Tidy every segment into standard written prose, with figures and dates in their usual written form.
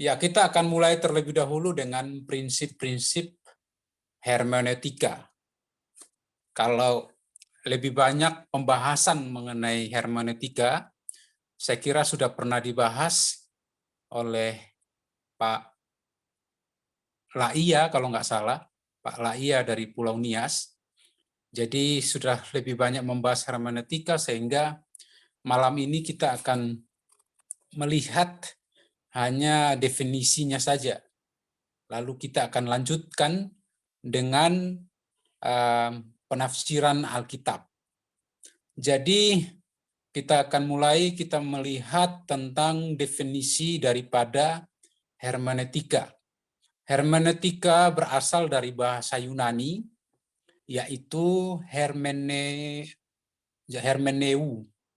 Ya, kita akan mulai terlebih dahulu dengan prinsip-prinsip hermeneutika. Kalau lebih banyak pembahasan mengenai hermeneutika, saya kira sudah pernah dibahas oleh Pak Laia, kalau nggak salah, Pak Laia dari Pulau Nias. Jadi sudah lebih banyak membahas hermeneutika, sehingga malam ini kita akan melihat hanya definisinya saja. Lalu kita akan lanjutkan dengan penafsiran Alkitab. Jadi kita akan mulai, kita melihat tentang definisi daripada hermeneutika. Hermeneutika berasal dari bahasa Yunani, yaitu hermeneu.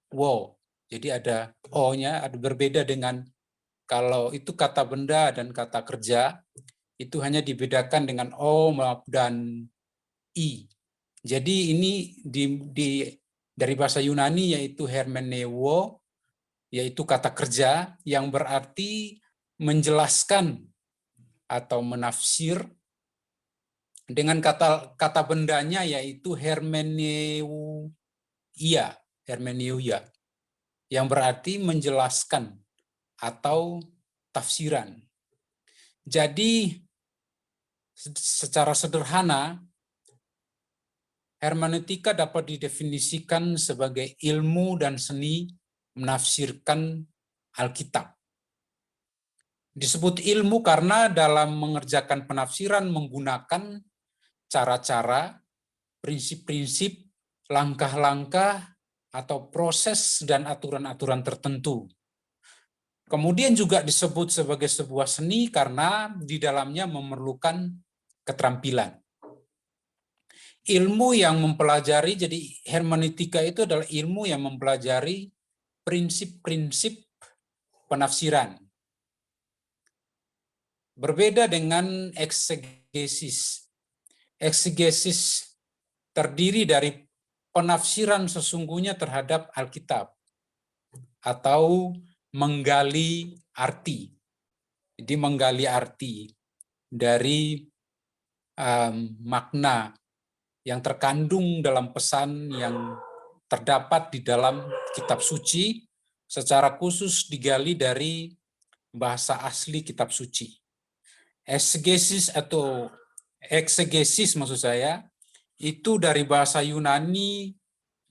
Wow. Jadi ada O-nya, ada berbeda dengan kalau itu kata benda dan kata kerja, itu hanya dibedakan dengan O dan I. Jadi ini dari bahasa Yunani yaitu hermeneuo, yaitu kata kerja yang berarti menjelaskan atau menafsir, dengan kata bendanya yaitu hermeneuia, yang berarti menjelaskan atau tafsiran. Jadi secara sederhana, hermeneutika dapat didefinisikan sebagai ilmu dan seni menafsirkan Alkitab. Disebut ilmu karena dalam mengerjakan penafsiran menggunakan cara-cara, prinsip-prinsip, langkah-langkah, atau proses dan aturan-aturan tertentu. Kemudian juga disebut sebagai sebuah seni karena di dalamnya memerlukan keterampilan. Ilmu yang mempelajari, jadi hermeneutika itu adalah ilmu yang mempelajari prinsip-prinsip penafsiran. Berbeda dengan eksegesis. Eksegesis terdiri dari penafsiran sesungguhnya terhadap Alkitab atau menggali arti. Jadi menggali arti dari makna yang terkandung dalam pesan yang terdapat di dalam kitab suci, secara khusus digali dari bahasa asli kitab suci. Eksegesis maksud saya, itu dari bahasa Yunani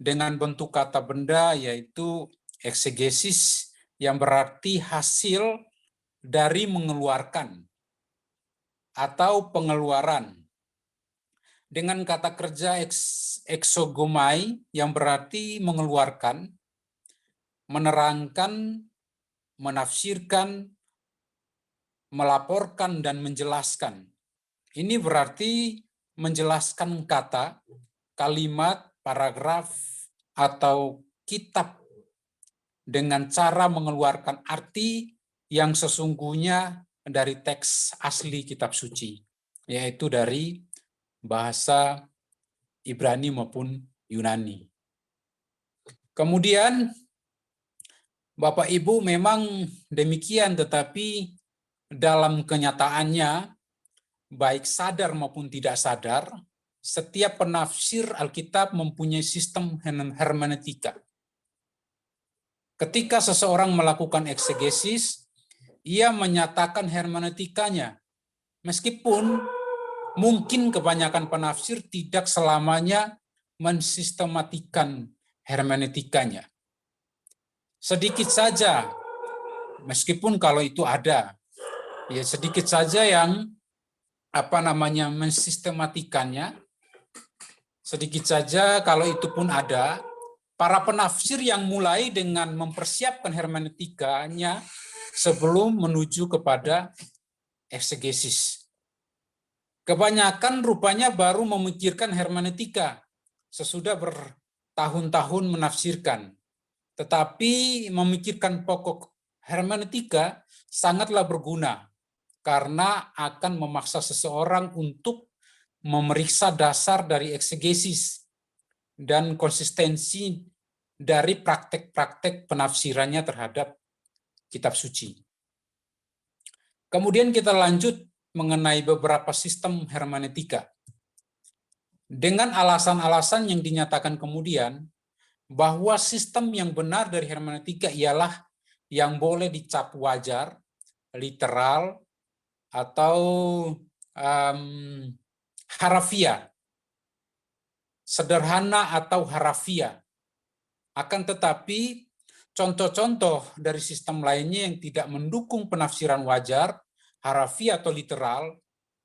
dengan bentuk kata benda, yaitu eksegesis, yang berarti hasil dari mengeluarkan atau pengeluaran. Dengan kata kerja exogomai, yang berarti mengeluarkan, menerangkan, menafsirkan, melaporkan, dan menjelaskan. Ini berarti menjelaskan kata, kalimat, paragraf, atau kitab dengan cara mengeluarkan arti yang sesungguhnya dari teks asli kitab suci, yaitu dari bahasa Ibrani maupun Yunani. Kemudian, Bapak Ibu, memang demikian, tetapi dalam kenyataannya, baik sadar maupun tidak sadar, setiap penafsir Alkitab mempunyai sistem hermeneutika. Ketika seseorang melakukan eksegesis, ia menyatakan hermeneutikanya, meskipun mungkin kebanyakan penafsir tidak selamanya mensistematikan hermeneutikanya. Sedikit saja, meskipun kalau itu ada, ya sedikit saja yang mensistematikannya, sedikit saja kalau itu pun ada. Para penafsir yang mulai dengan mempersiapkan hermeneutikanya sebelum menuju kepada eksegesis. Kebanyakan rupanya baru memikirkan hermeneutika sesudah bertahun-tahun menafsirkan. Tetapi memikirkan pokok hermeneutika sangatlah berguna karena akan memaksa seseorang untuk memeriksa dasar dari eksegesis dan konsistensi dari praktek-praktek penafsirannya terhadap kitab suci. Kemudian kita lanjut mengenai beberapa sistem hermeneutika. Dengan alasan-alasan yang dinyatakan kemudian, bahwa sistem yang benar dari hermeneutika ialah yang boleh dicap wajar, literal, atau harafiah, sederhana atau harafiah. Akan tetapi, contoh-contoh dari sistem lainnya yang tidak mendukung penafsiran wajar, harafiah atau literal,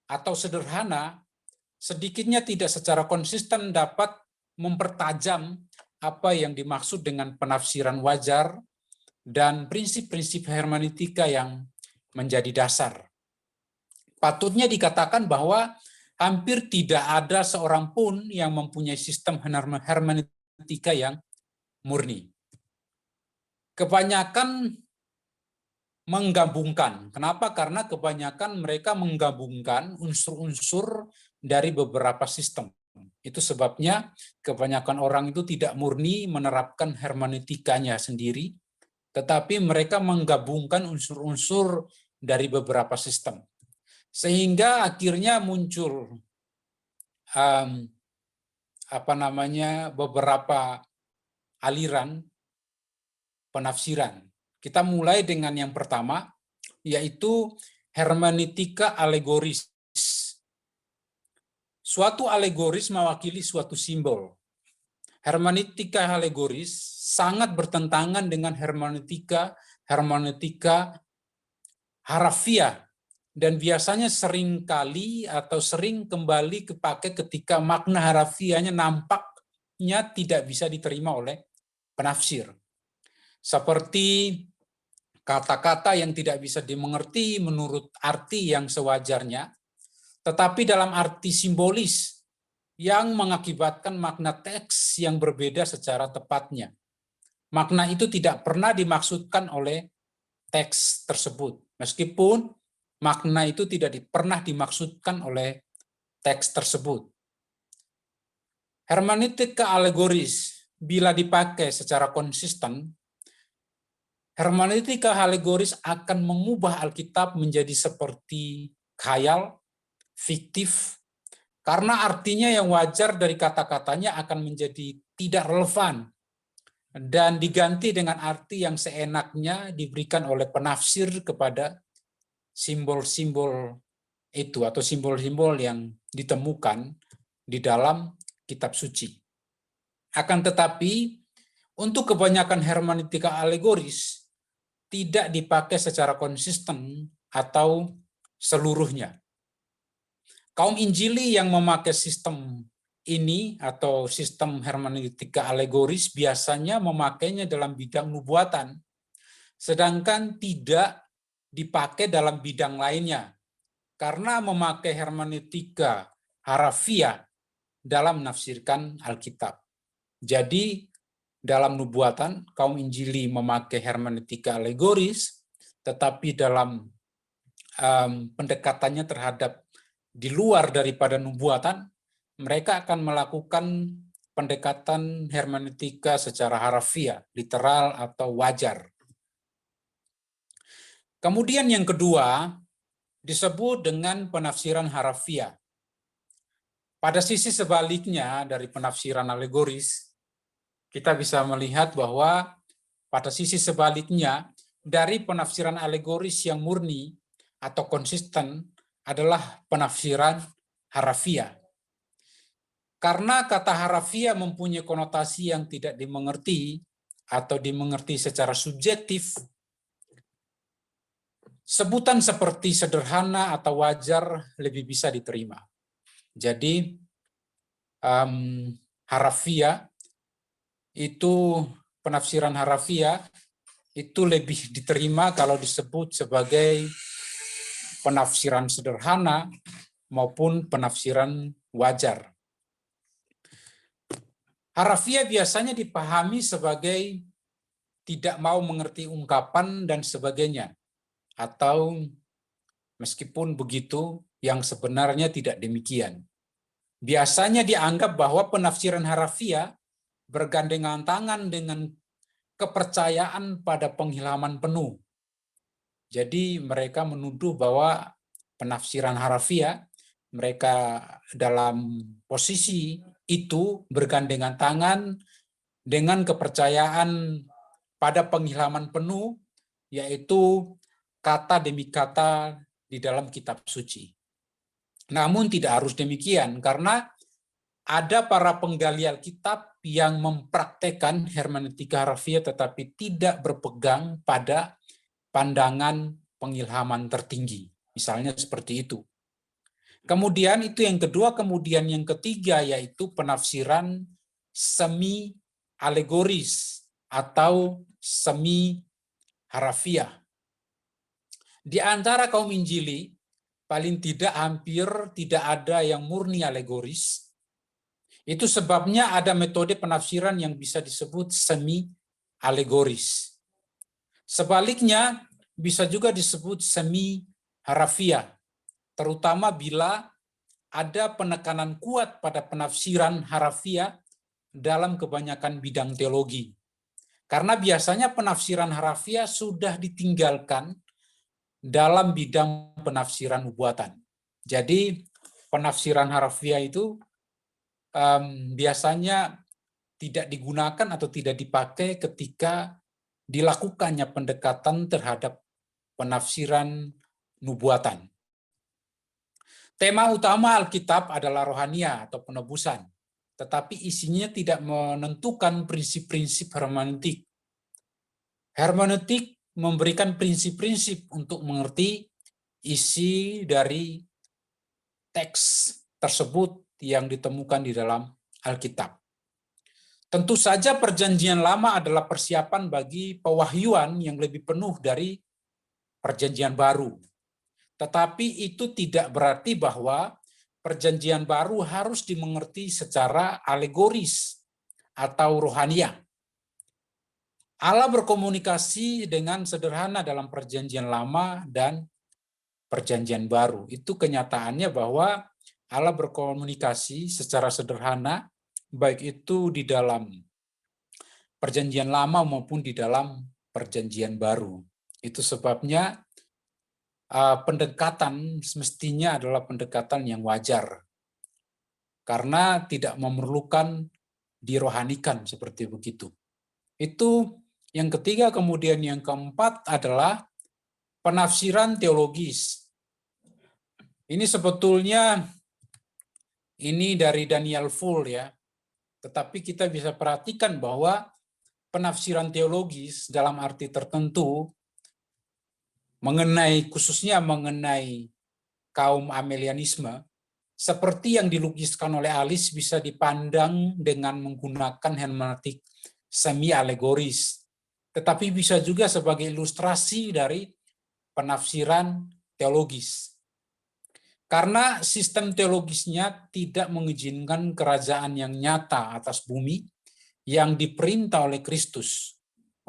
atau sederhana, sedikitnya tidak secara konsisten dapat mempertajam apa yang dimaksud dengan penafsiran wajar dan prinsip-prinsip hermeneutika yang menjadi dasar. Patutnya dikatakan bahwa hampir tidak ada seorang pun yang mempunyai sistem hermeneutika yang murni. Kebanyakan menggabungkan. Kenapa? Karena kebanyakan mereka menggabungkan unsur-unsur dari beberapa sistem. Itu sebabnya kebanyakan orang itu tidak murni menerapkan hermeneutikanya sendiri, tetapi mereka menggabungkan unsur-unsur dari beberapa sistem. Sehingga akhirnya muncul beberapa aliran penafsiran. Kita mulai dengan yang pertama, yaitu hermeneutika alegoris. Suatu alegoris mewakili suatu simbol. Hermeneutika alegoris sangat bertentangan dengan hermeneutika harafiah, dan biasanya sering kembali kepakai ketika makna harafiahnya nampaknya tidak bisa diterima oleh penafsir. Seperti kata-kata yang tidak bisa dimengerti menurut arti yang sewajarnya, tetapi dalam arti simbolis yang mengakibatkan makna teks yang berbeda secara tepatnya. Makna itu tidak pernah dimaksudkan oleh teks tersebut, meskipun makna itu tidak pernah dimaksudkan oleh teks tersebut. Hermeneutika alegoris bila dipakai secara konsisten, hermeneutika alegoris akan mengubah Alkitab menjadi seperti khayal, fiktif, karena artinya yang wajar dari kata-katanya akan menjadi tidak relevan dan diganti dengan arti yang seenaknya diberikan oleh penafsir kepada simbol-simbol itu atau simbol-simbol yang ditemukan di dalam kitab suci. Akan tetapi, untuk kebanyakan hermeneutika alegoris tidak dipakai secara konsisten atau seluruhnya. Kaum Injili yang memakai sistem ini atau sistem hermeneutika alegoris biasanya memakainya dalam bidang nubuatan, sedangkan tidak dipakai dalam bidang lainnya, karena memakai hermeneutika harafiah dalam menafsirkan Alkitab. Jadi, dalam nubuatan, kaum Injili memakai hermeneutika alegoris, tetapi dalam pendekatannya terhadap di luar daripada nubuatan, mereka akan melakukan pendekatan hermeneutika secara harafiah, literal atau wajar. Kemudian yang kedua, disebut dengan penafsiran harafiah. Pada sisi sebaliknya dari penafsiran alegoris, kita bisa melihat bahwa pada sisi sebaliknya dari penafsiran alegoris yang murni atau konsisten adalah penafsiran harafiah. Karena kata harafiah mempunyai konotasi yang tidak dimengerti atau dimengerti secara subjektif, sebutan seperti sederhana atau wajar lebih bisa diterima. Jadi harafiah itu, penafsiran harafiah itu lebih diterima kalau disebut sebagai penafsiran sederhana maupun penafsiran wajar. Harafiah biasanya dipahami sebagai tidak mau mengerti ungkapan dan sebagainya, atau meskipun begitu yang sebenarnya tidak demikian. Biasanya dianggap bahwa penafsiran harafiah bergandengan tangan dengan kepercayaan pada pengilhaman penuh. Jadi mereka menuduh bahwa penafsiran harafiah, mereka dalam posisi itu bergandengan tangan dengan kepercayaan pada pengilhaman penuh, yaitu kata demi kata di dalam kitab suci. Namun tidak harus demikian, karena ada para penggali Alkitab yang mempraktekkan hermeneutika harafiah tetapi tidak berpegang pada pandangan pengilhaman tertinggi. Misalnya seperti itu. Kemudian itu yang kedua, kemudian yang ketiga yaitu penafsiran semi alegoris atau semi harafiah. Di antara kaum Injili, paling tidak hampir tidak ada yang murni alegoris. Itu sebabnya ada metode penafsiran yang bisa disebut semi alegoris. Sebaliknya, bisa juga disebut semi harafiah, terutama bila ada penekanan kuat pada penafsiran harafiah dalam kebanyakan bidang teologi. Karena biasanya penafsiran harafiah sudah ditinggalkan dalam bidang penafsiran nubuatan. Jadi penafsiran harafiah itu biasanya tidak digunakan atau tidak dipakai ketika dilakukannya pendekatan terhadap penafsiran nubuatan. Tema utama Alkitab adalah rohania atau penebusan, tetapi isinya tidak menentukan prinsip-prinsip hermeneutik. Hermeneutik memberikan prinsip-prinsip untuk mengerti isi dari teks tersebut yang ditemukan di dalam Alkitab. Tentu saja perjanjian lama adalah persiapan bagi pewahyuan yang lebih penuh dari perjanjian baru. Tetapi itu tidak berarti bahwa perjanjian baru harus dimengerti secara alegoris atau rohania. Allah berkomunikasi dengan sederhana dalam perjanjian lama dan perjanjian baru. Itu kenyataannya bahwa Allah berkomunikasi secara sederhana, baik itu di dalam perjanjian lama maupun di dalam perjanjian baru. Itu sebabnya pendekatan semestinya adalah pendekatan yang wajar, karena tidak memerlukan dirohanikan seperti begitu. Itu yang ketiga. Kemudian yang keempat adalah penafsiran teologis. Ini sebetulnya dari Daniel Full ya, tetapi kita bisa perhatikan bahwa penafsiran teologis dalam arti tertentu khususnya mengenai kaum Arminianisme, seperti yang dilukiskan oleh Alice, bisa dipandang dengan menggunakan hermeneutik semi alegoris, tetapi bisa juga sebagai ilustrasi dari penafsiran teologis. Karena sistem teologisnya tidak mengizinkan kerajaan yang nyata atas bumi yang diperintah oleh Kristus.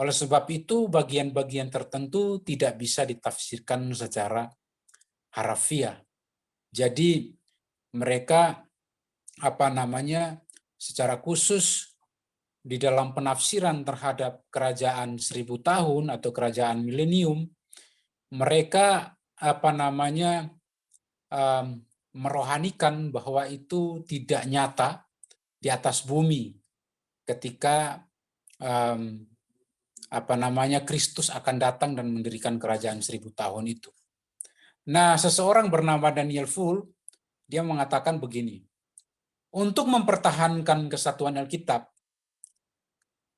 Oleh sebab itu, bagian-bagian tertentu tidak bisa ditafsirkan secara harafiah. Jadi mereka secara khusus di dalam penafsiran terhadap kerajaan 1000 tahun atau kerajaan milenium, mereka merohanikan bahwa itu tidak nyata di atas bumi ketika Kristus akan datang dan mendirikan kerajaan 1000 tahun itu. Nah, seseorang bernama Daniel Full, dia mengatakan begini, untuk mempertahankan kesatuan Alkitab,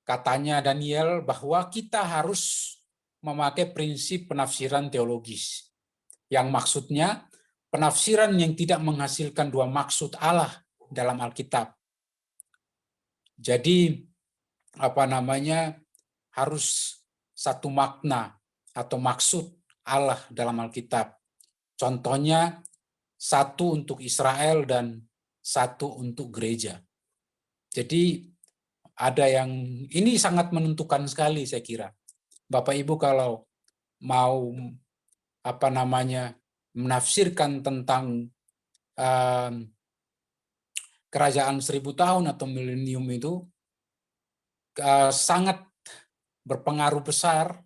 katanya Daniel, bahwa kita harus memakai prinsip penafsiran teologis, yang maksudnya penafsiran yang tidak menghasilkan dua maksud Allah dalam Alkitab. Jadi harus satu makna atau maksud Allah dalam Alkitab. Contohnya satu untuk Israel dan satu untuk gereja. Jadi ini sangat menentukan sekali, saya kira. Bapak Ibu kalau mau menafsirkan tentang kerajaan 1000 tahun atau milenium itu, sangat berpengaruh besar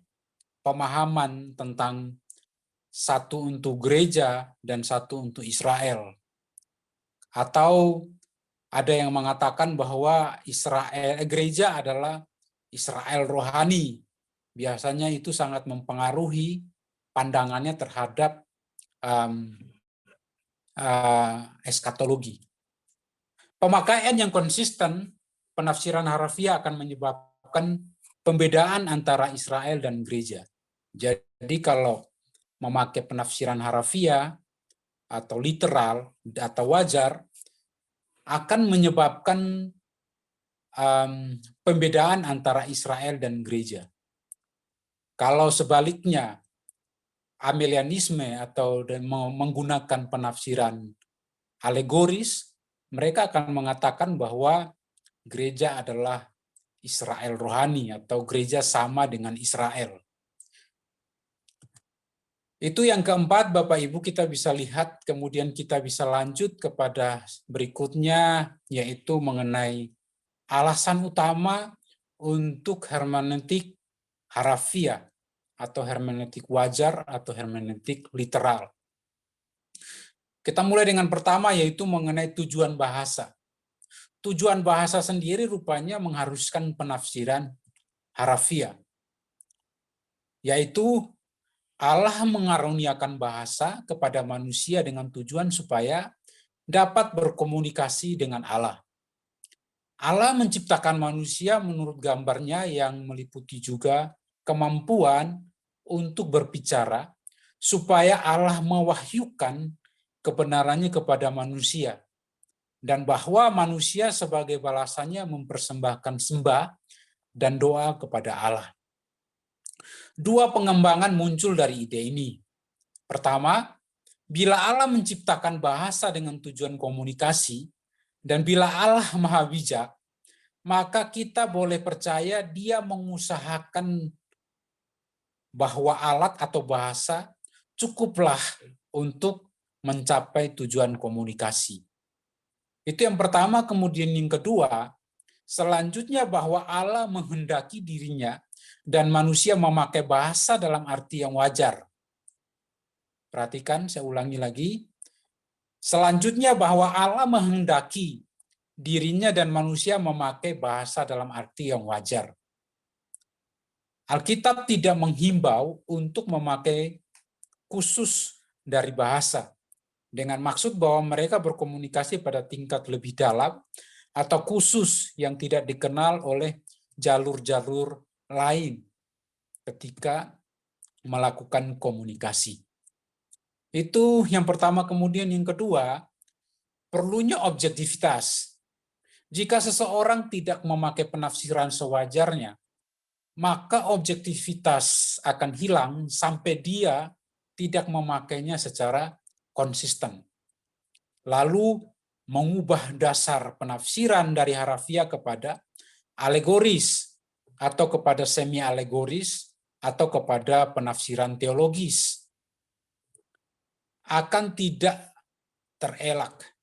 pemahaman tentang satu untuk gereja dan satu untuk Israel. Atau ada yang mengatakan bahwa gereja adalah Israel rohani. Biasanya itu sangat mempengaruhi pandangannya terhadap eskatologi. Pemakaian yang konsisten, penafsiran harafiah akan menyebabkan pembedaan antara Israel dan gereja. Jadi kalau memakai penafsiran harafiah atau literal atau wajar akan menyebabkan pembedaan antara Israel dan gereja. Kalau sebaliknya amelianisme atau menggunakan penafsiran alegoris, mereka akan mengatakan bahwa gereja adalah Israel rohani atau gereja sama dengan Israel. Itu yang keempat, Bapak Ibu, kita bisa lihat, kemudian kita bisa lanjut kepada berikutnya, yaitu mengenai alasan utama untuk hermeneutik harafiah atau hermeneutik wajar atau hermeneutik literal. Kita mulai dengan pertama, yaitu mengenai tujuan bahasa. Tujuan bahasa sendiri rupanya mengharuskan penafsiran harafiah, yaitu Allah mengaruniakan bahasa kepada manusia dengan tujuan supaya dapat berkomunikasi dengan Allah. Allah menciptakan manusia menurut gambarnya yang meliputi juga kemampuan untuk berbicara, supaya Allah mewahyukan kebenarannya kepada manusia, dan bahwa manusia sebagai balasannya mempersembahkan sembah dan doa kepada Allah. Dua pengembangan muncul dari ide ini. Pertama, bila Allah menciptakan bahasa dengan tujuan komunikasi, dan bila Allah Maha Bijak, maka kita boleh percaya Dia mengusahakan bahwa alat atau bahasa cukuplah untuk mencapai tujuan komunikasi. Itu yang pertama. Kemudian yang kedua, selanjutnya bahwa Allah menghendaki dirinya dan manusia memakai bahasa dalam arti yang wajar. Perhatikan, saya ulangi lagi. Selanjutnya bahwa Allah menghendaki dirinya dan manusia memakai bahasa dalam arti yang wajar. Alkitab tidak menghimbau untuk memakai khusus dari bahasa, dengan maksud bahwa mereka berkomunikasi pada tingkat lebih dalam atau khusus yang tidak dikenal oleh jalur-jalur lain ketika melakukan komunikasi. Itu yang pertama. Kemudian yang kedua, perlunya objektivitas. Jika seseorang tidak memakai penafsiran sewajarnya, maka objektivitas akan hilang sampai dia tidak memakainya secara konsisten. Lalu mengubah dasar penafsiran dari harafiah kepada alegoris, atau kepada semi-alegoris, atau kepada penafsiran teologis. Akan tidak terelak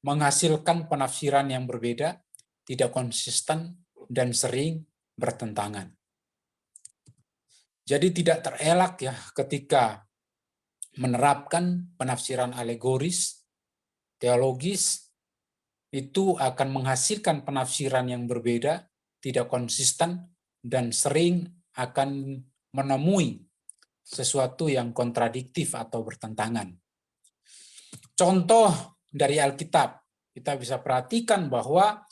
menghasilkan penafsiran yang berbeda, tidak konsisten, dan sering bertentangan. Jadi tidak terelak ya ketika menerapkan penafsiran alegoris, teologis, itu akan menghasilkan penafsiran yang berbeda, tidak konsisten, dan sering akan menemui sesuatu yang kontradiktif atau bertentangan. Contoh dari Alkitab, kita bisa perhatikan bahwa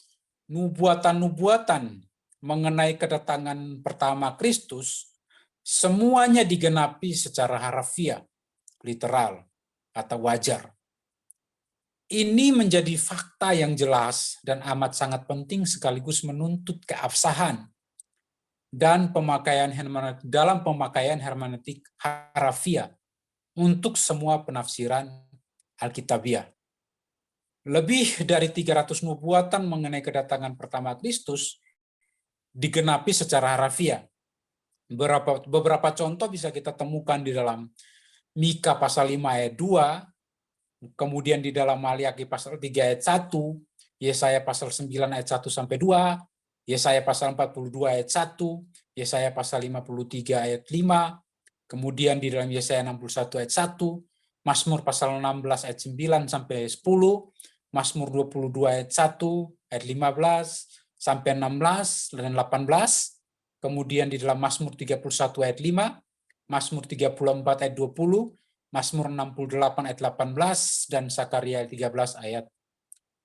nubuatan-nubuatan mengenai kedatangan pertama Kristus semuanya digenapi secara harafiah, literal, atau wajar. Ini menjadi fakta yang jelas dan amat sangat penting sekaligus menuntut keabsahan dan dalam pemakaian hermeneutik harafiah untuk semua penafsiran Alkitabiah. Lebih dari 300 nubuatan mengenai kedatangan pertama Kristus digenapi secara harafiah. Beberapa contoh bisa kita temukan di dalam Mika pasal 5 ayat 2, kemudian di dalam Maliaki pasal 3 ayat 1, Yesaya pasal 9 ayat 1 sampai 2, Yesaya pasal 42 ayat 1, Yesaya pasal 53 ayat 5, kemudian di dalam Yesaya 61 ayat 1, Mazmur pasal 16 ayat 9 sampai 10, Mazmur 22 ayat 1, ayat 15 sampai 16 dan 18, kemudian di dalam Mazmur 31 ayat 5, Mazmur 34 ayat 20, Mazmur 68 ayat 18, dan Sakaria 13 ayat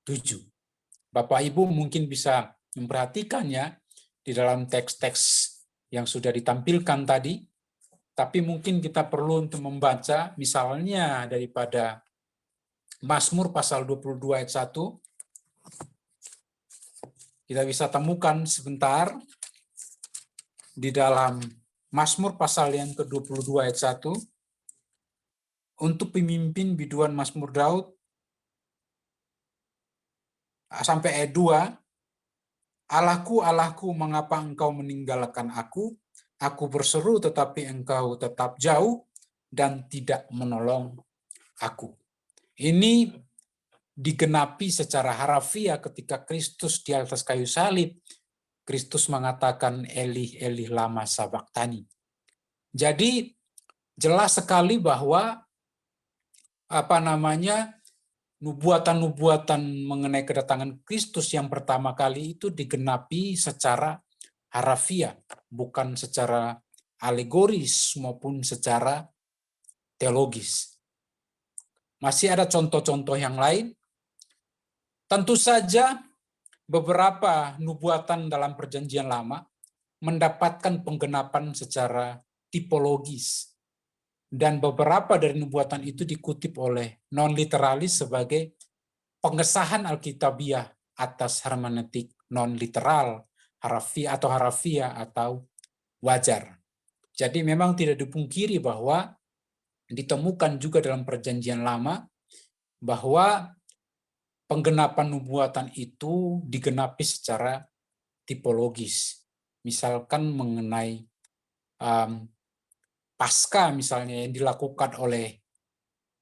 7. Bapak Ibu mungkin bisa memperhatikannya di dalam teks-teks yang sudah ditampilkan tadi, tapi mungkin kita perlu untuk membaca misalnya daripada Mazmur pasal 22 ayat 1, kita bisa temukan sebentar di dalam Mazmur pasal yang ke-22 ayat 1, untuk pemimpin biduan Mazmur Daud, sampai ayat 2, Allahku, Allahku, mengapa engkau meninggalkan aku? Aku berseru tetapi engkau tetap jauh dan tidak menolong aku. Ini digenapi secara harafiah ketika Kristus di atas kayu salib. Kristus mengatakan Elih, Elih lama sabachthani. Jadi jelas sekali bahwa nubuatan-nubuatan mengenai kedatangan Kristus yang pertama kali itu digenapi secara harafiah, bukan secara alegoris maupun secara teologis. Masih ada contoh-contoh yang lain. Tentu saja beberapa nubuatan dalam Perjanjian Lama mendapatkan penggenapan secara tipologis. Dan beberapa dari nubuatan itu dikutip oleh non-literalis sebagai pengesahan Alkitabiah atas hermeneutik non-literal, harafiah atau wajar. Jadi memang tidak dipungkiri bahwa ditemukan juga dalam Perjanjian Lama bahwa penggenapan nubuatan itu digenapi secara tipologis. Misalkan mengenai Paskah misalnya yang dilakukan oleh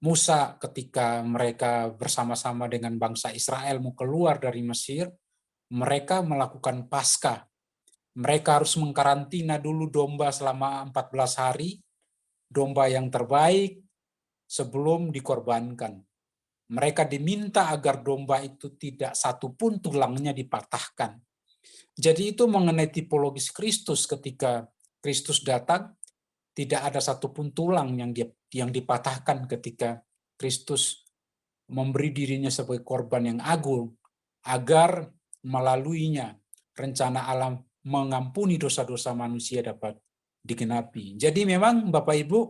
Musa ketika mereka bersama-sama dengan bangsa Israel mau keluar dari Mesir, mereka melakukan Paskah. Mereka harus mengkarantina dulu domba selama 14 hari, domba yang terbaik sebelum dikorbankan. Mereka diminta agar domba itu tidak satu pun tulangnya dipatahkan. Jadi itu mengenai tipologis Kristus ketika Kristus datang, tidak ada satupun tulang yang dipatahkan ketika Kristus memberi dirinya sebagai korban yang agung, agar melaluinya rencana Allah mengampuni dosa-dosa manusia dapat digenapi. Jadi memang Bapak Ibu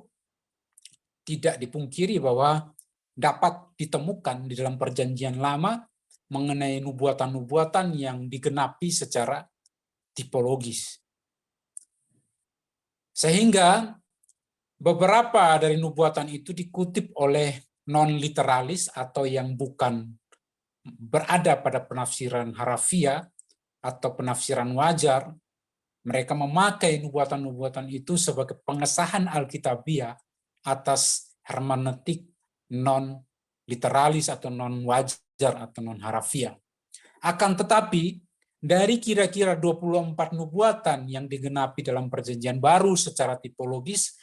tidak dipungkiri bahwa dapat ditemukan di dalam Perjanjian Lama mengenai nubuatan-nubuatan yang digenapi secara tipologis. Sehingga beberapa dari nubuatan itu dikutip oleh non-literalis atau yang bukan berada pada penafsiran harafiah atau penafsiran wajar. Mereka memakai nubuatan-nubuatan itu sebagai pengesahan Alkitabiah atas hermeneutik non-literalis atau non-wajar atau non-harafiah. Akan tetapi, dari kira-kira 24 nubuatan yang digenapi dalam Perjanjian Baru secara tipologis,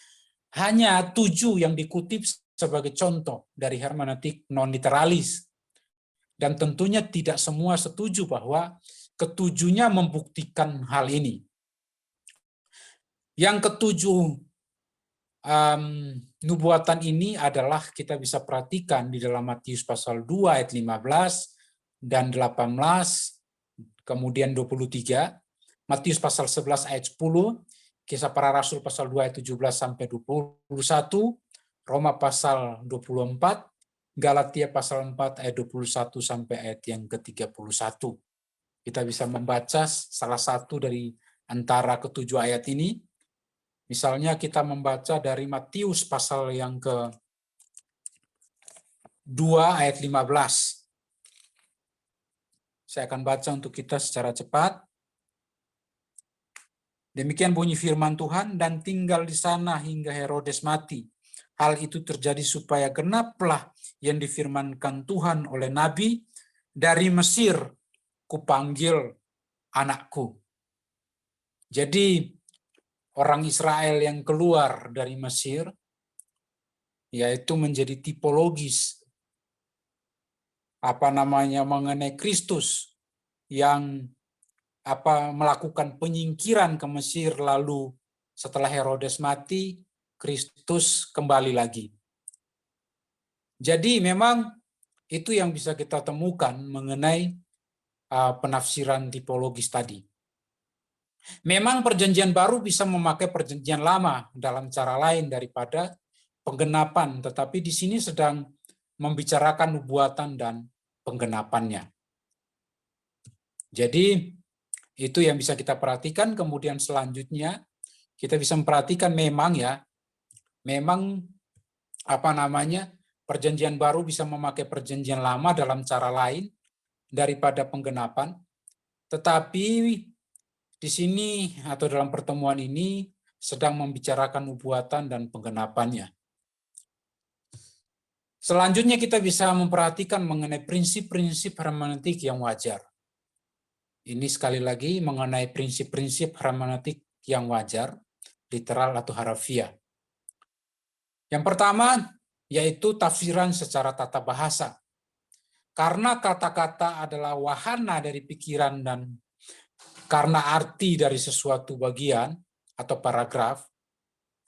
hanya 7 yang dikutip sebagai contoh dari hermeneutik non-literalis. Dan tentunya tidak semua setuju bahwa ketujuhnya membuktikan hal ini. Yang ketujuh nubuatan ini adalah kita bisa perhatikan di dalam Matius pasal 2 ayat 15 dan 18, kemudian 23, Matius pasal 11 ayat 10, Kisah Para Rasul pasal 2 ayat 17 sampai 21, Roma pasal 24, Galatia pasal 4 ayat 21 sampai ayat yang ke-31. Kita bisa membaca salah satu dari antara ketujuh ayat ini. Misalnya kita membaca dari Matius pasal yang ke-2 ayat 15. Saya akan baca untuk kita secara cepat. Demikian bunyi firman Tuhan, dan tinggal di sana hingga Herodes mati. Hal itu terjadi supaya genaplah yang difirmankan Tuhan oleh Nabi, dari Mesir kupanggil anakku. Jadi orang Israel yang keluar dari Mesir, yaitu menjadi tipologis mengenai Kristus yang melakukan penyingkiran ke Mesir, lalu setelah Herodes mati, Kristus kembali lagi. Jadi memang itu yang bisa kita temukan mengenai penafsiran tipologis tadi. Memang perjanjian baru bisa memakai perjanjian lama dalam cara lain daripada penggenapan, tetapi di sini sedang membicarakan nubuatan dan penggenapannya. Jadi itu yang bisa kita perhatikan. Kemudian selanjutnya kita bisa memperhatikan memang perjanjian baru bisa memakai perjanjian lama dalam cara lain daripada penggenapan. Tetapi di sini atau dalam pertemuan ini sedang membicarakan nubuatan dan penggenapannya. Selanjutnya kita bisa memperhatikan mengenai prinsip-prinsip hermeneutik yang wajar. Ini sekali lagi mengenai prinsip-prinsip hermeneutik yang wajar, literal atau harafiah. Yang pertama yaitu tafsiran secara tata bahasa. Karena kata-kata adalah wahana dari pikiran dan karena arti dari sesuatu bagian atau paragraf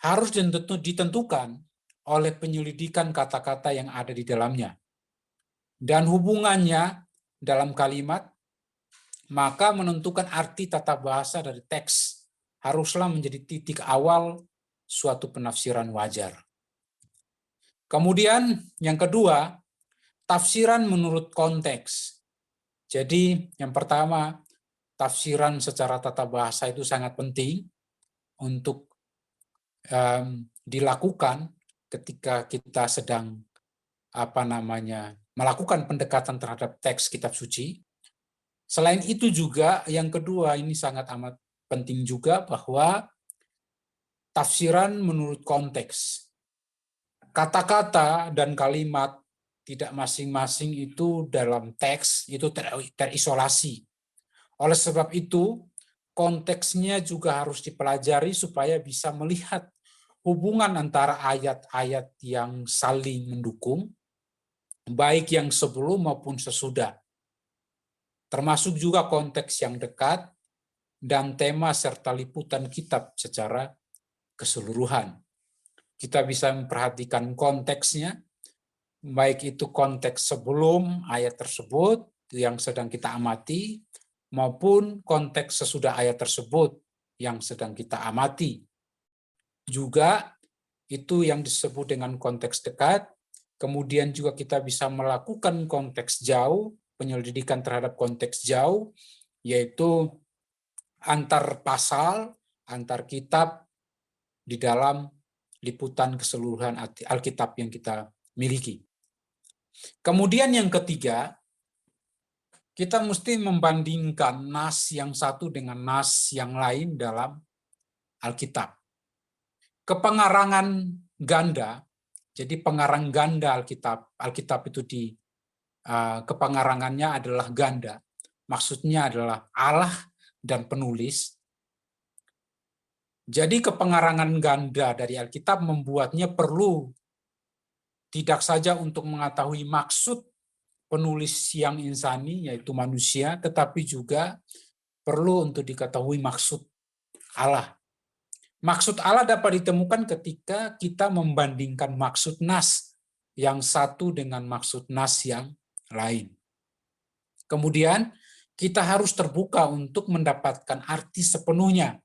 harus ditentukan oleh penyelidikan kata-kata yang ada di dalamnya. Dan hubungannya dalam kalimat, maka menentukan arti tata bahasa dari teks haruslah menjadi titik awal suatu penafsiran wajar. Kemudian yang kedua, tafsiran menurut konteks. Jadi yang pertama, tafsiran secara tata bahasa itu sangat penting untuk dilakukan ketika kita sedang melakukan pendekatan terhadap teks kitab suci. Selain itu juga yang kedua ini sangat amat penting juga bahwa tafsiran menurut konteks. Kata-kata dan kalimat tidak masing-masing itu dalam teks itu terisolasi. Oleh sebab itu, konteksnya juga harus dipelajari supaya bisa melihat hubungan antara ayat-ayat yang saling mendukung, baik yang sebelum maupun sesudah. Termasuk juga konteks yang dekat dan tema serta liputan kitab secara keseluruhan. Kita bisa memperhatikan konteksnya, baik itu konteks sebelum ayat tersebut yang sedang kita amati, maupun konteks sesudah ayat tersebut yang sedang kita amati. Juga itu yang disebut dengan konteks dekat, kemudian juga kita bisa melakukan konteks jauh, penyelidikan terhadap konteks jauh, yaitu antar pasal, antar kitab di dalam liputan keseluruhan Alkitab yang kita miliki. Kemudian yang ketiga, kita mesti membandingkan nas yang satu dengan nas yang lain dalam Alkitab. Kepengarangan ganda, jadi pengarang ganda Alkitab itu kepengarangannya adalah ganda. Maksudnya adalah Allah dan penulis. Jadi kepengarangan ganda dari Alkitab membuatnya perlu tidak saja untuk mengetahui maksud penulis yang insani, yaitu manusia, tetapi juga perlu untuk diketahui maksud Allah. Maksud Allah dapat ditemukan ketika kita membandingkan maksud nas yang satu dengan maksud nas yang lain. Kemudian, kita harus terbuka untuk mendapatkan arti sepenuhnya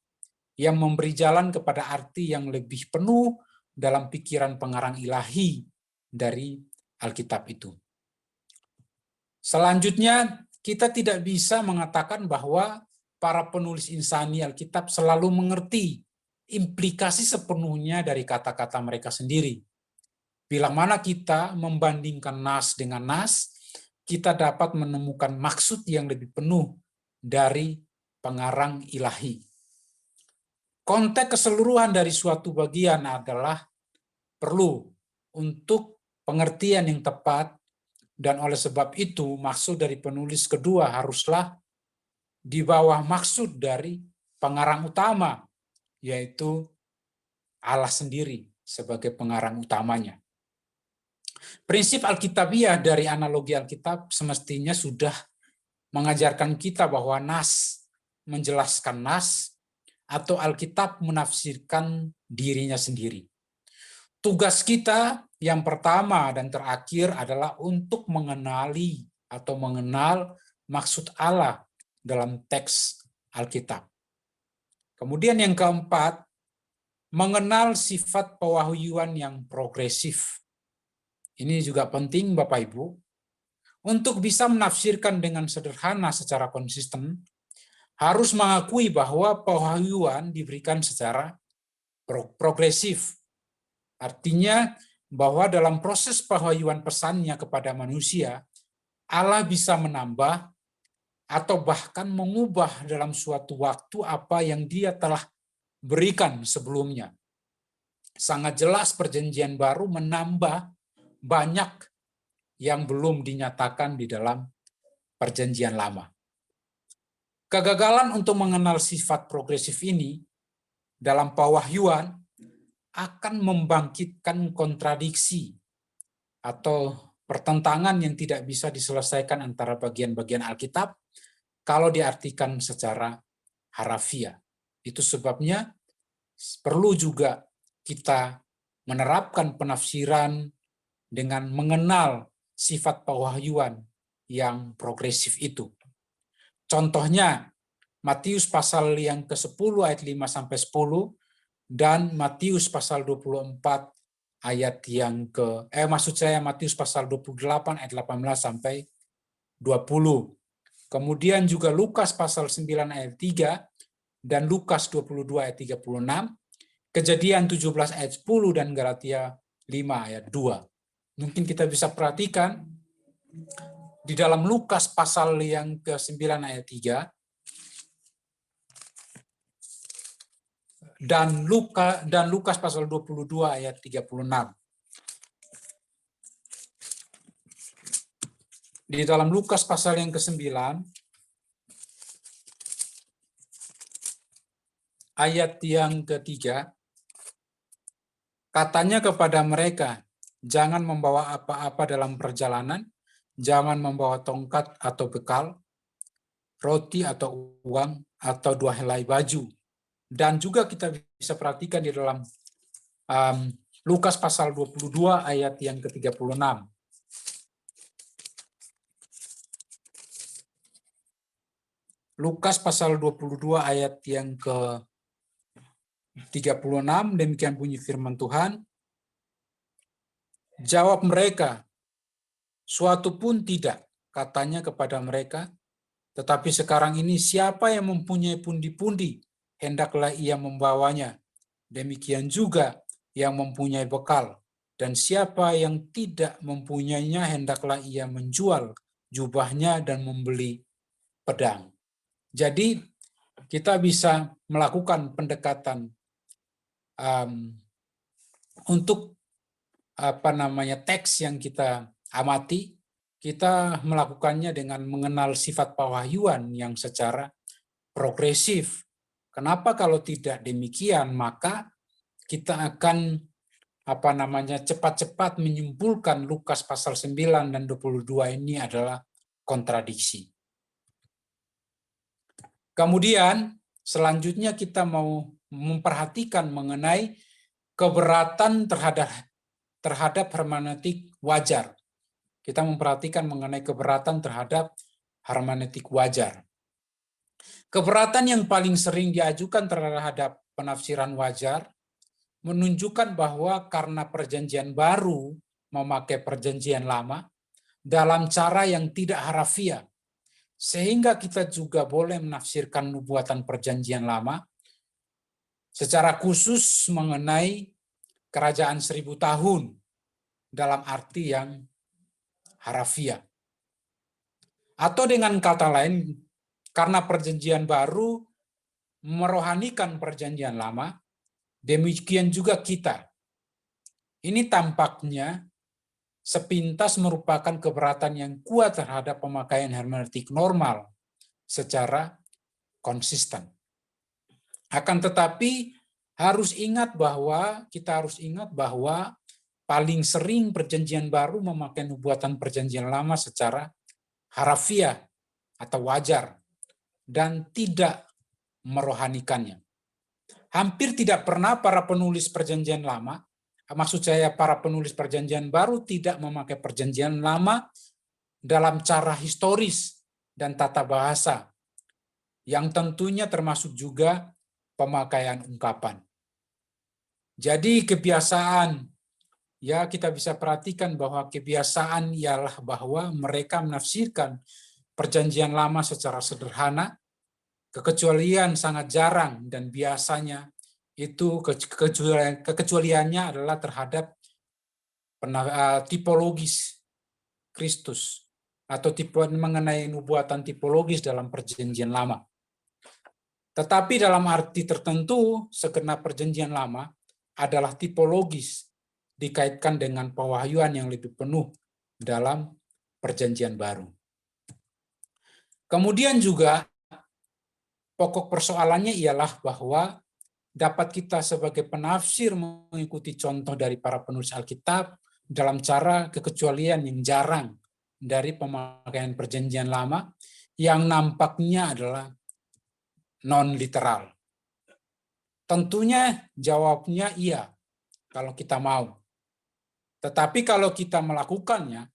yang memberi jalan kepada arti yang lebih penuh dalam pikiran pengarang ilahi dari Alkitab itu. Selanjutnya, kita tidak bisa mengatakan bahwa para penulis insani Alkitab selalu mengerti implikasi sepenuhnya dari kata-kata mereka sendiri. Bila mana kita membandingkan nas dengan nas, kita dapat menemukan maksud yang lebih penuh dari pengarang ilahi. Konteks keseluruhan dari suatu bagian adalah perlu untuk pengertian yang tepat, dan oleh sebab itu maksud dari penulis kedua haruslah di bawah maksud dari pengarang utama yaitu Allah sendiri sebagai pengarang utamanya. Prinsip Alkitabiah dari analogi Alkitab semestinya sudah mengajarkan kita bahwa nas menjelaskan nas atau Alkitab menafsirkan dirinya sendiri. Tugas kita yang pertama dan terakhir adalah untuk mengenali atau mengenal maksud Allah dalam teks Alkitab. Kemudian yang keempat, mengenal sifat pewahyuan yang progresif. Ini juga penting Bapak Ibu. Untuk bisa menafsirkan dengan sederhana secara konsisten, harus mengakui bahwa pewahyuan diberikan secara progresif. Artinya bahwa dalam proses pewahyuan pesannya kepada manusia, Allah bisa menambah atau bahkan mengubah dalam suatu waktu apa yang Dia telah berikan sebelumnya. Sangat jelas perjanjian baru menambah banyak yang belum dinyatakan di dalam perjanjian lama. Kegagalan untuk mengenal sifat progresif ini dalam pewahyuan akan membangkitkan kontradiksi atau pertentangan yang tidak bisa diselesaikan antara bagian-bagian Alkitab kalau diartikan secara harafiah. Itu sebabnya perlu juga kita menerapkan penafsiran dengan mengenal sifat pewahyuan yang progresif itu. Contohnya, Matius pasal yang ke-10 ayat 5-10 dan Matius pasal 24 ayat yang Matius pasal 28 ayat 18 sampai 20. Kemudian juga Lukas pasal 9 ayat 3 dan Lukas 22 ayat 36, Kejadian 17 ayat 10 dan Galatia 5 ayat 2. Mungkin kita bisa perhatikan di dalam Lukas pasal yang ke-9 ayat 3 dan Lukas pasal 22 ayat 36. Di dalam Lukas pasal yang ke-9 ayat yang ke-3 katanya kepada mereka, jangan membawa apa-apa dalam perjalanan, jangan membawa tongkat atau bekal, roti atau uang, atau 2 helai baju. Dan juga kita bisa perhatikan di dalam Lukas pasal 22 ayat yang ke-36. Lukas pasal 22 ayat yang ke-36, demikian bunyi firman Tuhan. Jawab mereka, suatu pun tidak, katanya kepada mereka, tetapi sekarang ini siapa yang mempunyai pundi-pundi, hendaklah ia membawanya. Demikian juga yang mempunyai bekal, dan siapa yang tidak mempunyainya, hendaklah ia menjual jubahnya dan membeli pedang. Jadi kita bisa melakukan pendekatan untuk teks yang kita amati, kita melakukannya dengan mengenal sifat pewahyuan yang secara progresif. Kenapa kalau tidak demikian, maka kita akan cepat-cepat menyimpulkan Lukas pasal 9 dan 22 ini adalah kontradiksi. Kemudian selanjutnya kita mau memperhatikan mengenai keberatan terhadap hermeneutik wajar. Kita memperhatikan mengenai keberatan terhadap hermeneutik wajar. Keberatan yang paling sering diajukan terhadap penafsiran wajar menunjukkan bahwa karena perjanjian baru memakai perjanjian lama dalam cara yang tidak harafiah, sehingga kita juga boleh menafsirkan nubuatan perjanjian lama secara khusus mengenai kerajaan 1000 tahun dalam arti yang harafiah. Atau dengan kata lain, karena perjanjian baru merohanikan perjanjian lama, demikian juga kita. Ini tampaknya sepintas merupakan keberatan yang kuat terhadap pemakaian hermeneutik normal secara konsisten. Akan tetapi, kita harus ingat bahwa paling sering Perjanjian Baru memakai nubuatan Perjanjian Lama secara harafiah atau wajar dan tidak merohanikannya. Hampir tidak pernah para penulis Perjanjian Lama, maksud saya para penulis Perjanjian Baru tidak memakai Perjanjian Lama dalam cara historis dan tata bahasa, yang tentunya termasuk juga pemakaian ungkapan. Jadi kebiasaan, ya kita bisa perhatikan bahwa kebiasaan ialah bahwa mereka menafsirkan Perjanjian Lama secara sederhana, kekecualian sangat jarang, dan biasanya itu kekecualiannya adalah terhadap tipologis Kristus atau mengenai nubuatan tipologis dalam Perjanjian Lama. Tetapi dalam arti tertentu, segenap Perjanjian Lama adalah tipologis dikaitkan dengan pewahyuan yang lebih penuh dalam Perjanjian Baru. Kemudian juga pokok persoalannya ialah bahwa dapat kita sebagai penafsir mengikuti contoh dari para penulis Alkitab dalam cara kekecualian yang jarang dari pemakaian Perjanjian Lama yang nampaknya adalah non-literal. Tentunya jawabnya iya, kalau kita mau. Tetapi kalau kita melakukannya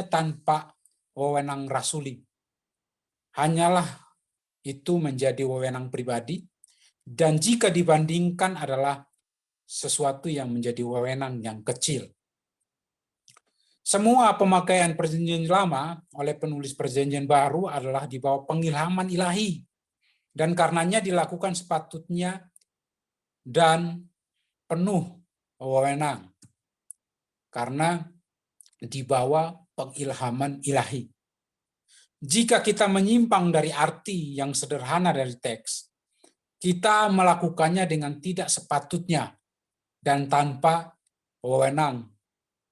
tanpa wewenang rasuli. Hanyalah itu menjadi wewenang pribadi, dan jika dibandingkan adalah sesuatu yang menjadi wewenang yang kecil. Semua pemakaian Perjanjian Lama oleh penulis Perjanjian Baru adalah di bawah pengilhaman ilahi, dan karenanya dilakukan sepatutnya dan penuh wewenang, karena di bawah pengilhaman ilahi. Jika kita menyimpang dari arti yang sederhana dari teks, kita melakukannya dengan tidak sepatutnya dan tanpa wewenang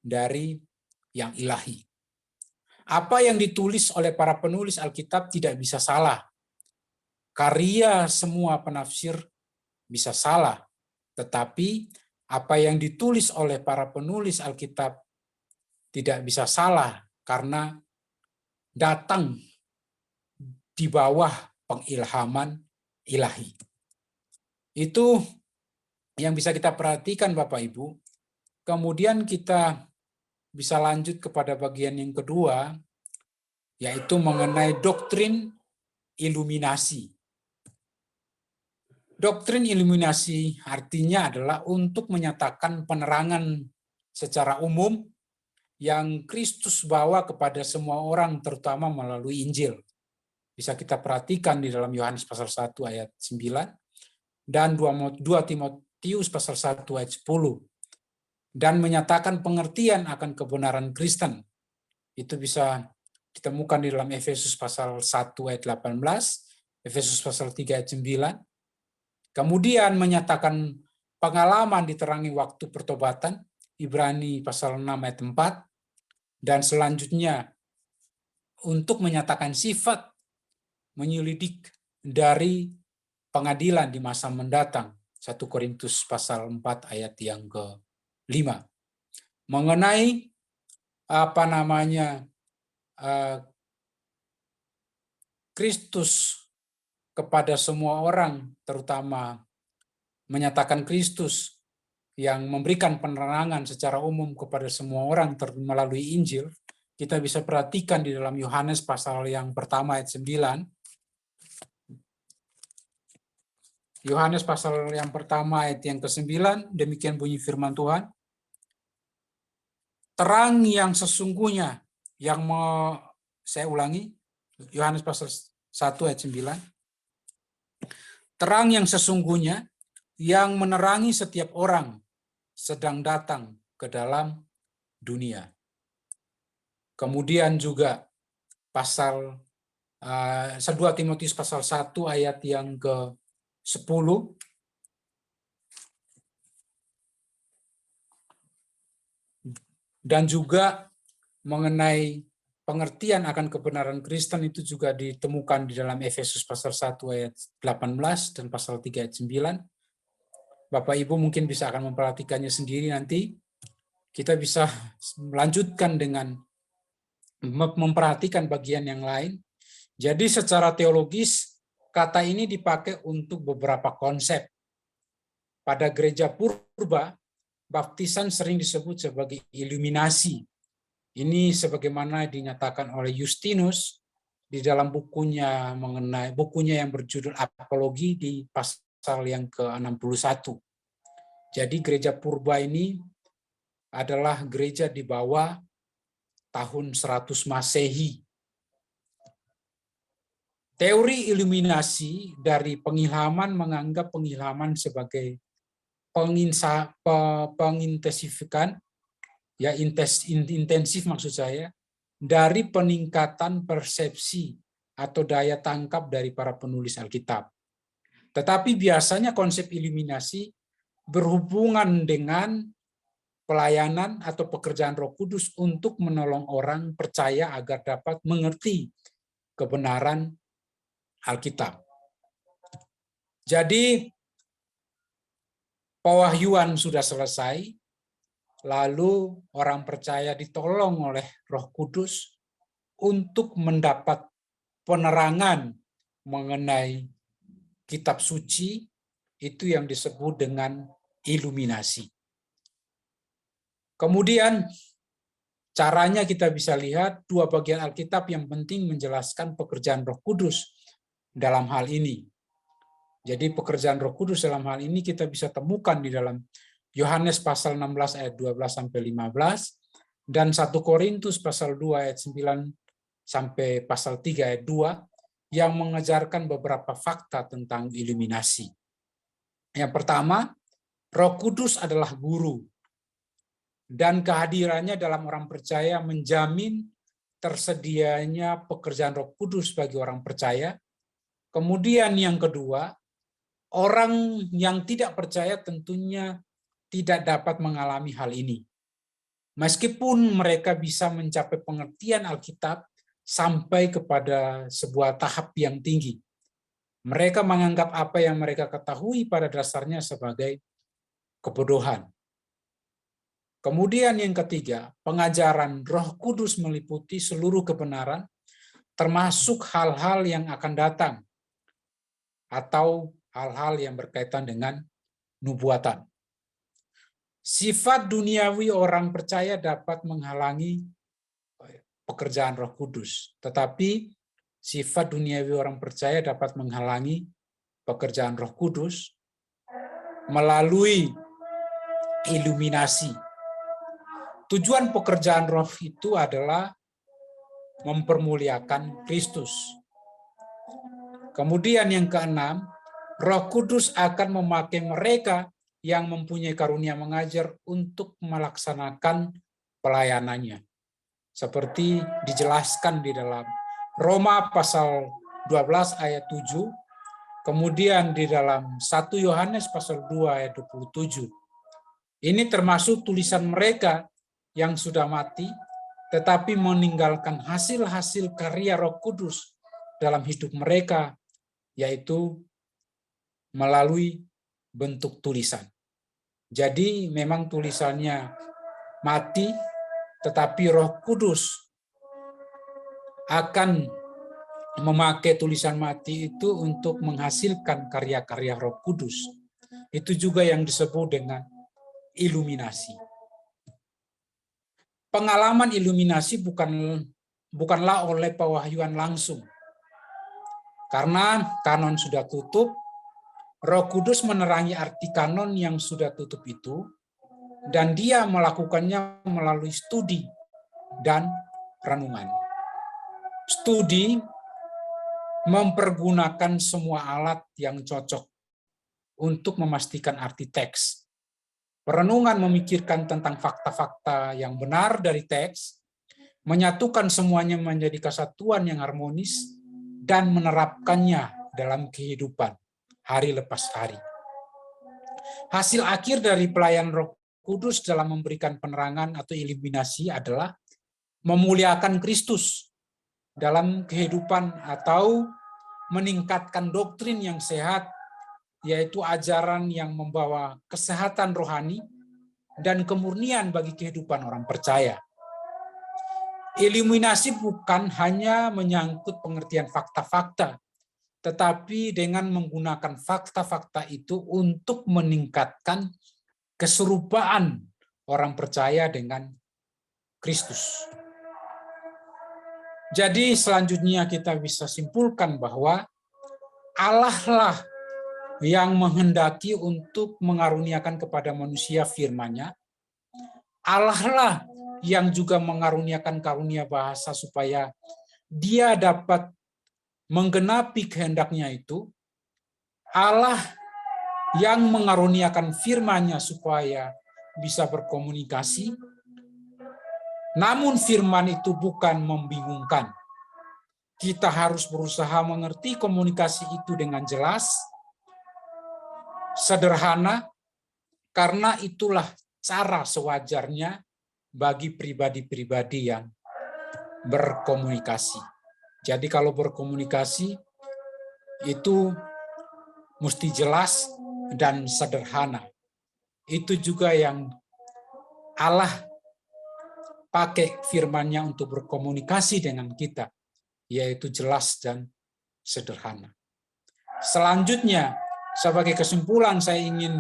dari yang ilahi. Apa yang ditulis oleh para penulis Alkitab tidak bisa salah. Karya semua penafsir bisa salah, tetapi apa yang ditulis oleh para penulis Alkitab tidak bisa salah karena datang di bawah pengilhaman ilahi. Itu yang bisa kita perhatikan Bapak Ibu. Kemudian kita bisa lanjut kepada bagian yang kedua, yaitu mengenai doktrin iluminasi. Doktrin iluminasi artinya adalah untuk menyatakan penerangan secara umum yang Kristus bawa kepada semua orang, terutama melalui Injil. Bisa kita perhatikan di dalam Yohanes pasal 1 ayat 9 dan 2 Timotius pasal 1 ayat 10. Dan menyatakan pengertian akan kebenaran Kristen. Itu bisa ditemukan di dalam Efesus pasal 1 ayat 18, Efesus pasal 3 ayat 9. Kemudian menyatakan pengalaman diterangi waktu pertobatan, Ibrani pasal 6 ayat 4. Dan selanjutnya untuk menyatakan sifat menyelidik dari pengadilan di masa mendatang, 1 Korintus pasal 4 ayat yang ke-5. Mengenai Kristus kepada semua orang, terutama menyatakan Kristus yang memberikan penerangan secara umum kepada semua orang melalui Injil, kita bisa perhatikan di dalam Yohanes pasal yang pertama ayat 9. Yohanes pasal yang pertama ayat yang ke-9, demikian bunyi firman Tuhan. Terang yang sesungguhnya, saya ulangi, Yohanes pasal 1 ayat 9. Terang yang sesungguhnya yang menerangi setiap orang sedang datang ke dalam dunia. Kemudian juga pasal 2 Timotius pasal 1 ayat yang ke-10. Dan juga mengenai pengertian akan kebenaran Kristen itu juga ditemukan di dalam Efesus pasal 1 ayat 18 dan pasal 3 ayat 9. Bapak Ibu mungkin bisa akan memperhatikannya sendiri nanti. Kita bisa melanjutkan dengan memperhatikan bagian yang lain. Jadi secara teologis, kata ini dipakai untuk beberapa konsep. Pada gereja purba, baptisan sering disebut sebagai iluminasi. Ini sebagaimana dinyatakan oleh Justinus di dalam bukunya yang berjudul Apologi di pasal yang ke-61. Jadi gereja purba ini adalah gereja di bawah tahun 100 Masehi. Teori iluminasi dari pengilhaman menganggap pengilhaman sebagai pengintensifikan, ya intensif maksud saya, dari peningkatan persepsi atau daya tangkap dari para penulis Alkitab. Tetapi biasanya konsep iluminasi berhubungan dengan pelayanan atau pekerjaan Roh Kudus untuk menolong orang percaya agar dapat mengerti kebenaran Alkitab. Jadi pewahyuan sudah selesai, lalu orang percaya ditolong oleh Roh Kudus untuk mendapat penerangan mengenai kitab suci, itu yang disebut dengan iluminasi. Kemudian caranya kita bisa lihat dua bagian Alkitab yang penting menjelaskan pekerjaan Roh Kudus dalam hal ini. Jadi pekerjaan Roh Kudus dalam hal ini kita bisa temukan di dalam Yohanes pasal 16 ayat 12 sampai 15 dan 1 Korintus pasal 2 ayat 9 sampai pasal 3 ayat 2 yang mengajarkan beberapa fakta tentang iluminasi. Yang pertama, Roh Kudus adalah guru dan kehadirannya dalam orang percaya menjamin tersedianya pekerjaan Roh Kudus bagi orang percaya. Kemudian yang kedua, orang yang tidak percaya tentunya tidak dapat mengalami hal ini. Meskipun mereka bisa mencapai pengertian Alkitab sampai kepada sebuah tahap yang tinggi. Mereka menganggap apa yang mereka ketahui pada dasarnya sebagai kebodohan. Kemudian yang ketiga, pengajaran Roh Kudus meliputi seluruh kebenaran, termasuk hal-hal yang akan datang, atau hal-hal yang berkaitan dengan nubuatan. Sifat duniawi orang percaya dapat menghalangi pekerjaan Roh Kudus, tetapi sifat duniawi orang percaya dapat menghalangi pekerjaan Roh Kudus melalui iluminasi. Tujuan pekerjaan Roh itu adalah mempermuliakan Kristus. Kemudian yang keenam, Roh Kudus akan memakai mereka yang mempunyai karunia mengajar untuk melaksanakan pelayanannya. Seperti dijelaskan di dalam Roma pasal 12 ayat 7, kemudian di dalam 1 Yohanes pasal 2 ayat 27. Ini termasuk tulisan mereka yang sudah mati, tetapi meninggalkan hasil-hasil karya Roh Kudus dalam hidup mereka, yaitu melalui bentuk tulisan. Jadi memang tulisannya mati, tetapi Roh Kudus akan memakai tulisan mati itu untuk menghasilkan karya-karya Roh Kudus. Itu juga yang disebut dengan iluminasi. Pengalaman iluminasi bukanlah oleh pewahyuan langsung. Karena kanon sudah tutup, Roh Kudus menerangi arti kanon yang sudah tutup itu, dan dia melakukannya melalui studi dan renungan. Studi mempergunakan semua alat yang cocok untuk memastikan arti teks. Perenungan memikirkan tentang fakta-fakta yang benar dari teks, menyatukan semuanya menjadi kesatuan yang harmonis, dan menerapkannya dalam kehidupan hari lepas hari. Hasil akhir dari pelayanan Roh Kudus dalam memberikan penerangan atau iluminasi adalah memuliakan Kristus dalam kehidupan atau meningkatkan doktrin yang sehat yaitu ajaran yang membawa kesehatan rohani dan kemurnian bagi kehidupan orang percaya. Iluminasi bukan hanya menyangkut pengertian fakta-fakta, tetapi dengan menggunakan fakta-fakta itu untuk meningkatkan keserupaan orang percaya dengan Kristus. Jadi selanjutnya kita bisa simpulkan bahwa Allah lah yang menghendaki untuk mengaruniakan kepada manusia firman-Nya. Allah lah yang juga mengaruniakan karunia bahasa supaya dia dapat menggenapi kehendaknya itu. Allah yang mengaruniakan firman-Nya supaya bisa berkomunikasi. Namun firman itu bukan membingungkan. Kita harus berusaha mengerti komunikasi itu dengan jelas, sederhana, karena itulah cara sewajarnya bagi pribadi-pribadi yang berkomunikasi. Jadi kalau berkomunikasi itu mesti jelas dan sederhana. Itu juga yang Allah pakai firman-Nya untuk berkomunikasi dengan kita, yaitu jelas dan sederhana. Selanjutnya, sebagai kesimpulan saya ingin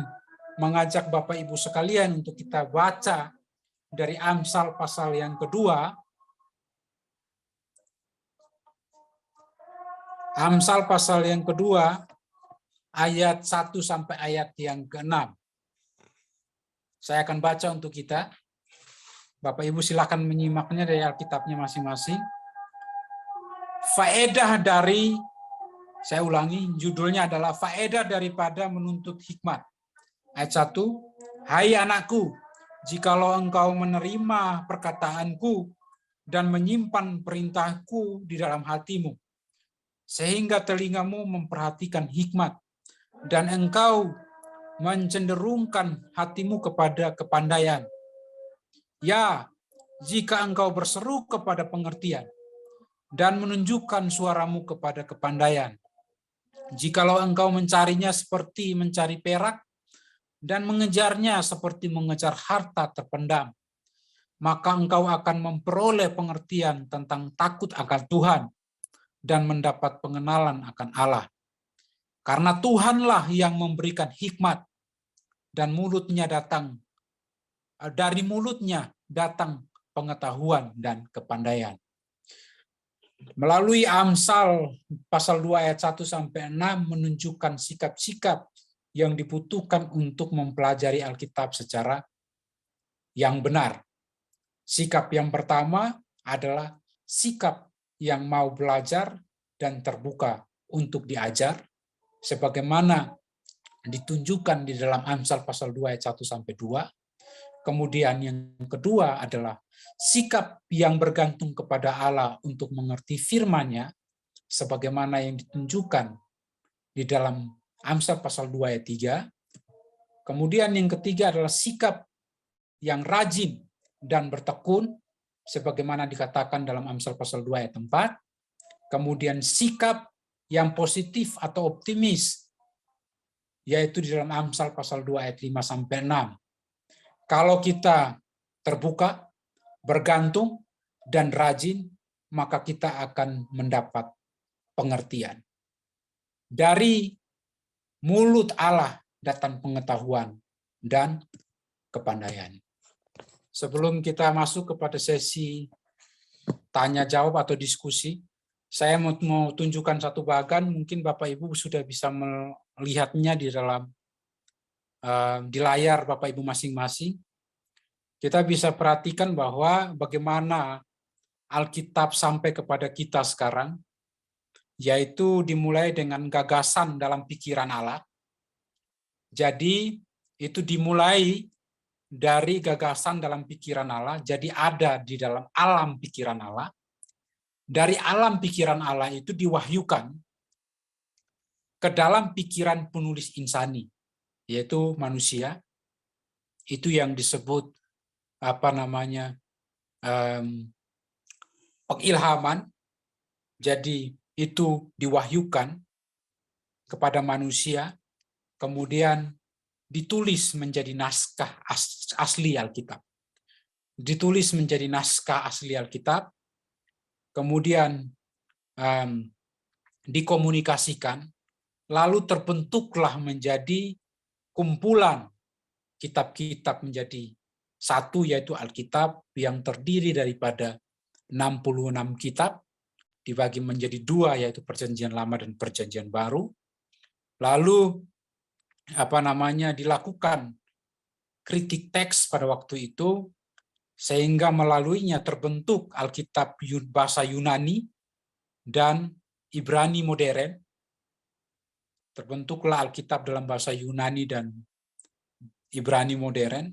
mengajak Bapak Ibu sekalian untuk kita baca dari Amsal pasal yang kedua. Amsal pasal yang kedua, ayat 1 sampai ayat yang ke-6. Saya akan baca untuk kita. Bapak Ibu silakan menyimaknya dari Alkitabnya masing-masing. Faedah dari, saya ulangi, judulnya adalah faedah daripada menuntut hikmat. Ayat 1, hai anakku, jikalau engkau menerima perkataanku dan menyimpan perintahku di dalam hatimu, sehingga telingamu memperhatikan hikmat, dan engkau mencenderungkan hatimu kepada kepandaian. Ya, jika engkau berseru kepada pengertian, dan menunjukkan suaramu kepada kepandaian, jikalau engkau mencarinya seperti mencari perak, dan mengejarnya seperti mengejar harta terpendam, maka engkau akan memperoleh pengertian tentang takut akan Tuhan dan mendapat pengenalan akan Allah. Karena Tuhanlah yang memberikan hikmat, dan dari mulutnya datang pengetahuan dan kepandaian. Melalui Amsal pasal 2 ayat 1 sampai 6 menunjukkan sikap-sikap yang dibutuhkan untuk mempelajari Alkitab secara yang benar. Sikap yang pertama adalah sikap yang mau belajar dan terbuka untuk diajar, sebagaimana ditunjukkan di dalam Amsal pasal 2 ayat 1 sampai 2. Kemudian yang kedua adalah sikap yang bergantung kepada Allah untuk mengerti firman-Nya, sebagaimana yang ditunjukkan di dalam Amsal pasal 2 ayat 3. Kemudian yang ketiga adalah sikap yang rajin dan bertekun, sebagaimana dikatakan dalam Amsal pasal 2 ayat 4. Kemudian sikap yang positif atau optimis, yaitu di dalam Amsal pasal 2 ayat 5 sampai 6. Kalau kita terbuka, bergantung, dan rajin, maka kita akan mendapat pengertian. Dari mulut Allah datang pengetahuan dan kepandaian. Sebelum kita masuk kepada sesi tanya jawab atau diskusi, saya mau tunjukkan satu bagan, mungkin Bapak Ibu sudah bisa melihatnya di layar Bapak Ibu masing-masing. Kita bisa perhatikan bahwa bagaimana Alkitab sampai kepada kita sekarang, yaitu dimulai dengan gagasan dalam pikiran Allah. Jadi itu dimulai dari gagasan dalam pikiran Allah, jadi ada di dalam alam pikiran Allah. Dari alam pikiran Allah itu diwahyukan ke dalam pikiran penulis insani, yaitu manusia. Itu yang disebut pengilhaman. Jadi itu diwahyukan kepada manusia kemudian ditulis menjadi naskah asli Alkitab. Ditulis menjadi naskah asli Alkitab, kemudian dikomunikasikan, lalu terbentuklah menjadi kumpulan kitab-kitab menjadi satu, yaitu Alkitab yang terdiri daripada 66 kitab, dibagi menjadi dua, yaitu Perjanjian Lama dan Perjanjian Baru. Lalu dilakukan kritik teks pada waktu itu, sehingga melaluinya terbentuk Alkitab bahasa Yunani dan Ibrani modern. Terbentuklah Alkitab dalam bahasa Yunani dan Ibrani modern.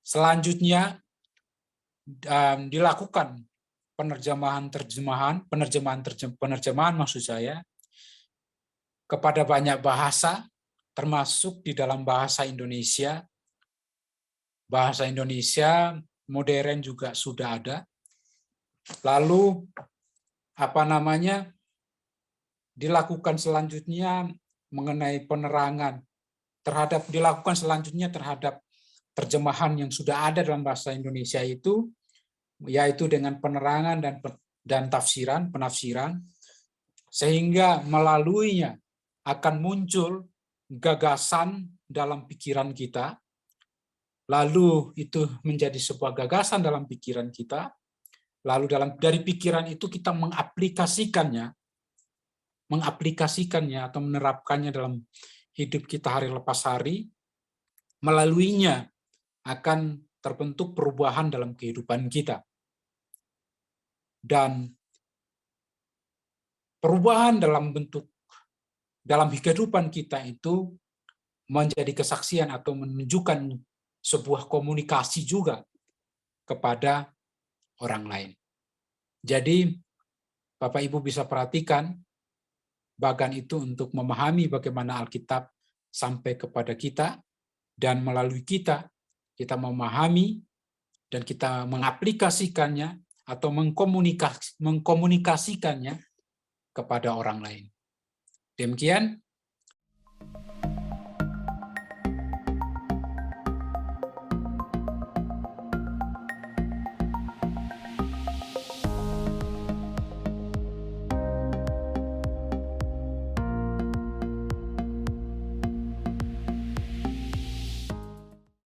Selanjutnya dilakukan penerjemahan maksud saya, kepada banyak bahasa, termasuk di dalam bahasa Indonesia. Bahasa Indonesia modern juga sudah ada. Lalu dilakukan selanjutnya mengenai penerangan terhadap terjemahan yang sudah ada dalam bahasa Indonesia itu, yaitu dengan penerangan dan penafsiran, sehingga melaluinya akan muncul gagasan dalam pikiran kita. Lalu itu menjadi sebuah gagasan dalam pikiran kita. Lalu dari pikiran itu kita mengaplikasikannya atau menerapkannya dalam hidup kita hari lepas hari. Melaluinya akan terbentuk perubahan dalam kehidupan kita. Dan perubahan dalam kehidupan kita itu menjadi kesaksian atau menunjukkan sebuah komunikasi juga kepada orang lain. Jadi Bapak Ibu bisa perhatikan bagan itu untuk memahami bagaimana Alkitab sampai kepada kita, dan melalui kita memahami dan kita mengaplikasikannya atau mengkomunikasikannya kepada orang lain. Demikian